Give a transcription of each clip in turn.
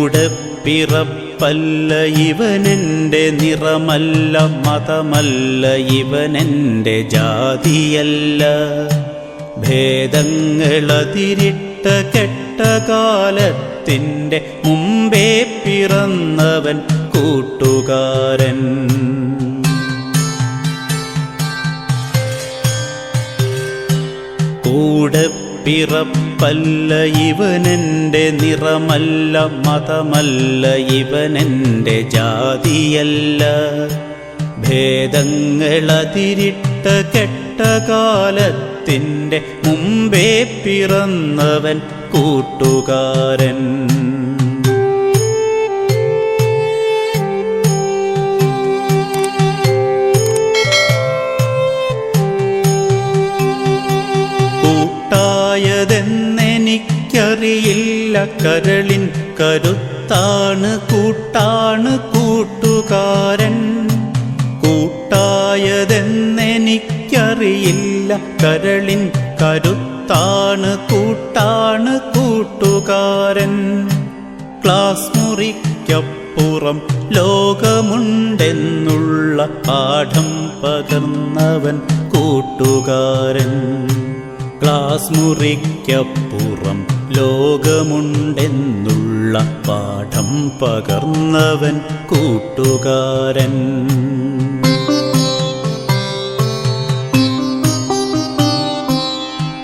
കൂടെ പിറപ്പല്ല ഇവനെൻ്റെ നിറമല്ല, മതമല്ല ഇവനെൻ്റെ ജാതിയല്ല. ഭേദങ്ങളതിരിട്ട കെട്ട കാലത്തിൻ്റെ മുമ്പേ പിറന്നവൻ കൂട്ടുകാരൻ. കൂടെ പിറപ്പല്ല ഇവനെൻ്റെ നിറമല്ല, മതമല്ല ഇവനെൻ്റെ ജാതിയല്ല. ഭേദങ്ങളതിരിട്ട കെട്ട കാലത്തിൻ്റെ മുമ്പേ പിറന്നവൻ കൂട്ടുകാരൻ. കൂട്ടായതെന്നെനിക്കറിയില്ല, കരളിൻ കരുത്താണ് കൂട്ടാണ് കൂട്ടുകാരൻ. കൂട്ടായതെന്നെനിക്കറിയില്ല, കരളിൻ കരുത്താണ് കൂട്ടാണ് കൂട്ടുകാരൻ. ക്ലാസ് മുറിക്കപ്പുറം ലോകമുണ്ടെന്നുള്ള പാഠം പകർന്നവൻ കൂട്ടുകാരൻ. ക്ലാസ് മുറിക്കപ്പുറം ലോകമുണ്ടെന്നുള്ള പാഠം പകർന്നവൻ കൂട്ടുകാരൻ.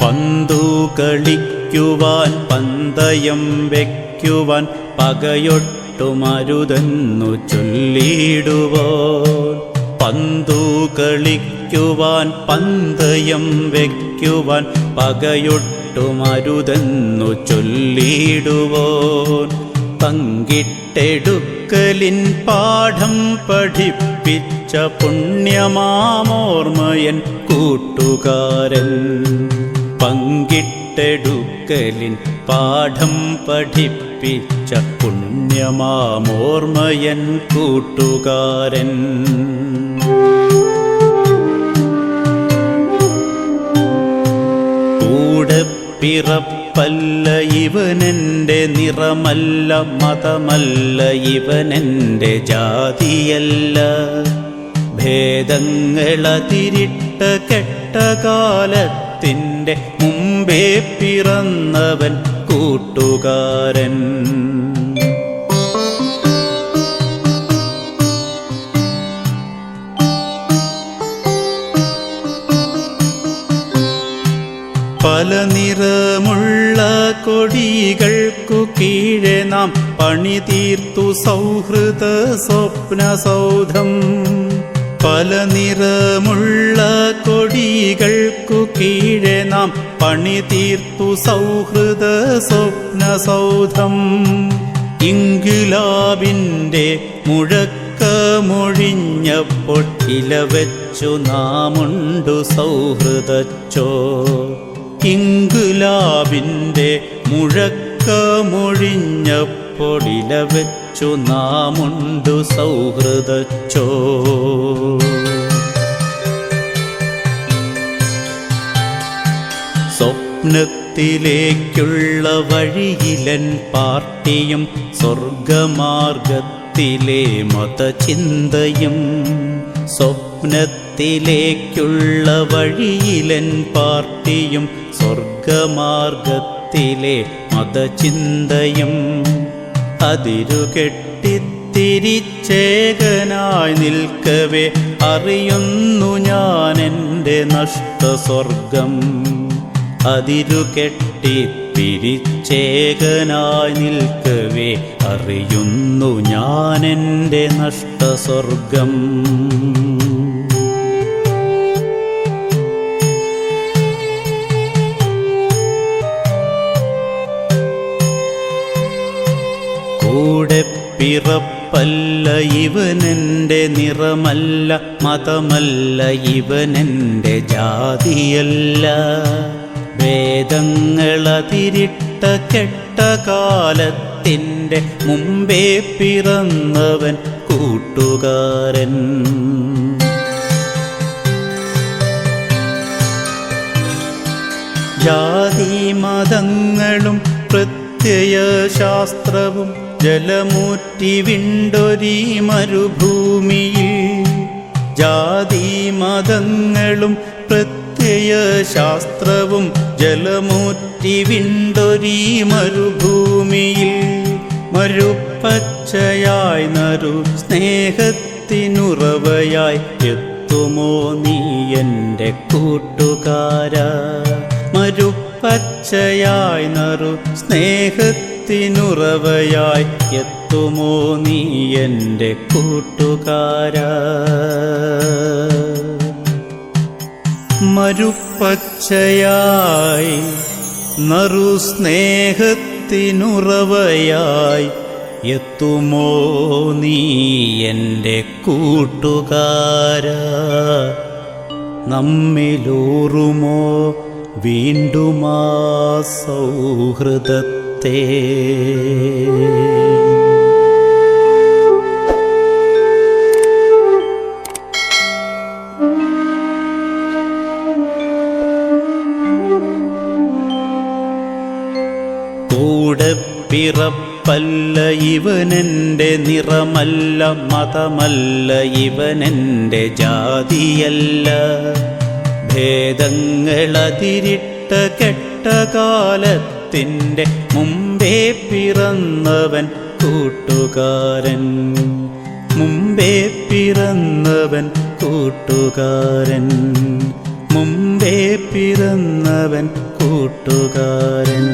പന്തു കളിക്കുവാൻ പന്തയം വയ്ക്കുവാൻ പകയൊട്ടുമരുതെന്നു ചൊല്ലിടുവോൻ. പന്തു കളിക്കുവാൻ പന്തയം വയ്ക്കുവാൻ പകയൊട്ടുമരുതെന്നു ചൊല്ലിടുവോൻ. പങ്കിട്ടെടുക്കലിൻ പാഠം പഠിപ്പിച്ച പുണ്യമാമോർമ്മയൻ കൂട്ടുകാരൻ. പങ്കിട്ടെടുക്കലിൻ പാഠം പഠിപ്പിച്ച പുണ്യമാമോർമ്മയൻ കൂട്ടുകാരൻ. കൂടെ പിറപ്പല്ല ഇവനെൻ്റെ നിറമല്ല, മതമല്ല ഇവനെൻ്റെ ജാതിയല്ല. ഭേദങ്ങളതിരിട്ട കെട്ട കാലത്തിൻ്റെ മുമ്പേ പിറന്നവൻ കൂട്ടുകാരൻ. പല നിറമുള്ള കൊടികൾക്കു കീഴെ നാം പണിതീർത്തു സൗഹൃദ സ്വപ്നസൗധം. പല നിറമുള്ള കൊടികൾക്കു കീഴെ നാം പണിതീർത്തു സൗഹൃദ സ്വപ്നസൗധം. ഇൻക്വിലാബിൻ്റെ മുഴക്കമൊഴിഞ്ഞപ്പോൾ ഇലവെച്ചു നാമുണ്ടു സൗഹൃദച്ചോ. ഇൻക്വിലാബിൻ്റെ മുഴക്കമൊഴിഞ്ഞപ്പോൾ ഇലവെച്ചു നാമുണ്ടു സൗഹൃദച്ചോ. സ്വപ്നത്തിലേക്കുള്ള വഴിയിലൻ പാർട്ടിയും സ്വർഗമാർഗത്തിലെ മതചിന്തയും. സ്വപ്നത്തിലേക്കുള്ള വഴിയിലൻ പാർട്ടിയും സ്വർഗമാർഗത്തിലെ മതചിന്തയും. അതിരുകെട്ടിത്തിരിച്ചേകനായി നിൽക്കവേ അറിയുന്നു ഞാനെൻ്റെ നഷ്ടസ്വർഗം. അതിരുകെട്ടിത്തിരിച്ചേകനായി നിൽക്കവേ അറിയുന്നു ഞാനെൻ്റെ നഷ്ടസ്വർഗം. കൂടെ പിറപ്പല്ല ഇവനെൻ്റെ നിറമല്ല, മതമല്ല ഇവനെൻ്റെ ജാതിയല്ല. വേദങ്ങളതിരിട്ട കെട്ട കാലത്തിൻ്റെ മുമ്പേ പിറന്നവൻ കൂട്ടുകാരൻ. ജാതി മതങ്ങളും പ്രത്യയശാസ്ത്രവും ജലമൂറ്റി വിണ്ടൊരീ മരുഭൂമിയിൽ ജാതി മതങ്ങളും പ്രത്യയശാസ്ത്രവും ജലമൂറ്റി വിണ്ടൊരീ മരുഭൂമിയിൽ മരുപ്പച്ചയായി നറു സ്നേഹത്തിനുറവയായി എത്തുമോ നീ എൻ്റെ കൂട്ടുകാരാ. മരുപ്പച്ചയായി നറു സ്നേഹത്തിനുറവയായി എത്തുമോ നീ എൻ്റെ കൂട്ടുകാരാ. മരുപ്പച്ചയായി നറു സ്നേഹത്തിനുറവയായി എത്തുമോ നീ എൻ്റെ കൂട്ടുകാരാ. നമ്മിലൂറുമോ വീണ്ടുമാ സൗഹൃദത്തെ. കൂടെ പിറപ്പല്ല ഇവനെൻ്റെ നിറമല്ല, മതമല്ല ഇവനെൻ്റെ ജാതിയല്ല. ഭേദങ്ങളതിരിട്ട കെട്ട കാലത്തിൻ്റെ മുമ്പേ പിറന്നവൻ കൂട്ടുകാരൻ. മുമ്പേ പിറന്നവൻ കൂട്ടുകാരൻ. മുമ്പേ പിറന്നവൻ കൂട്ടുകാരൻ.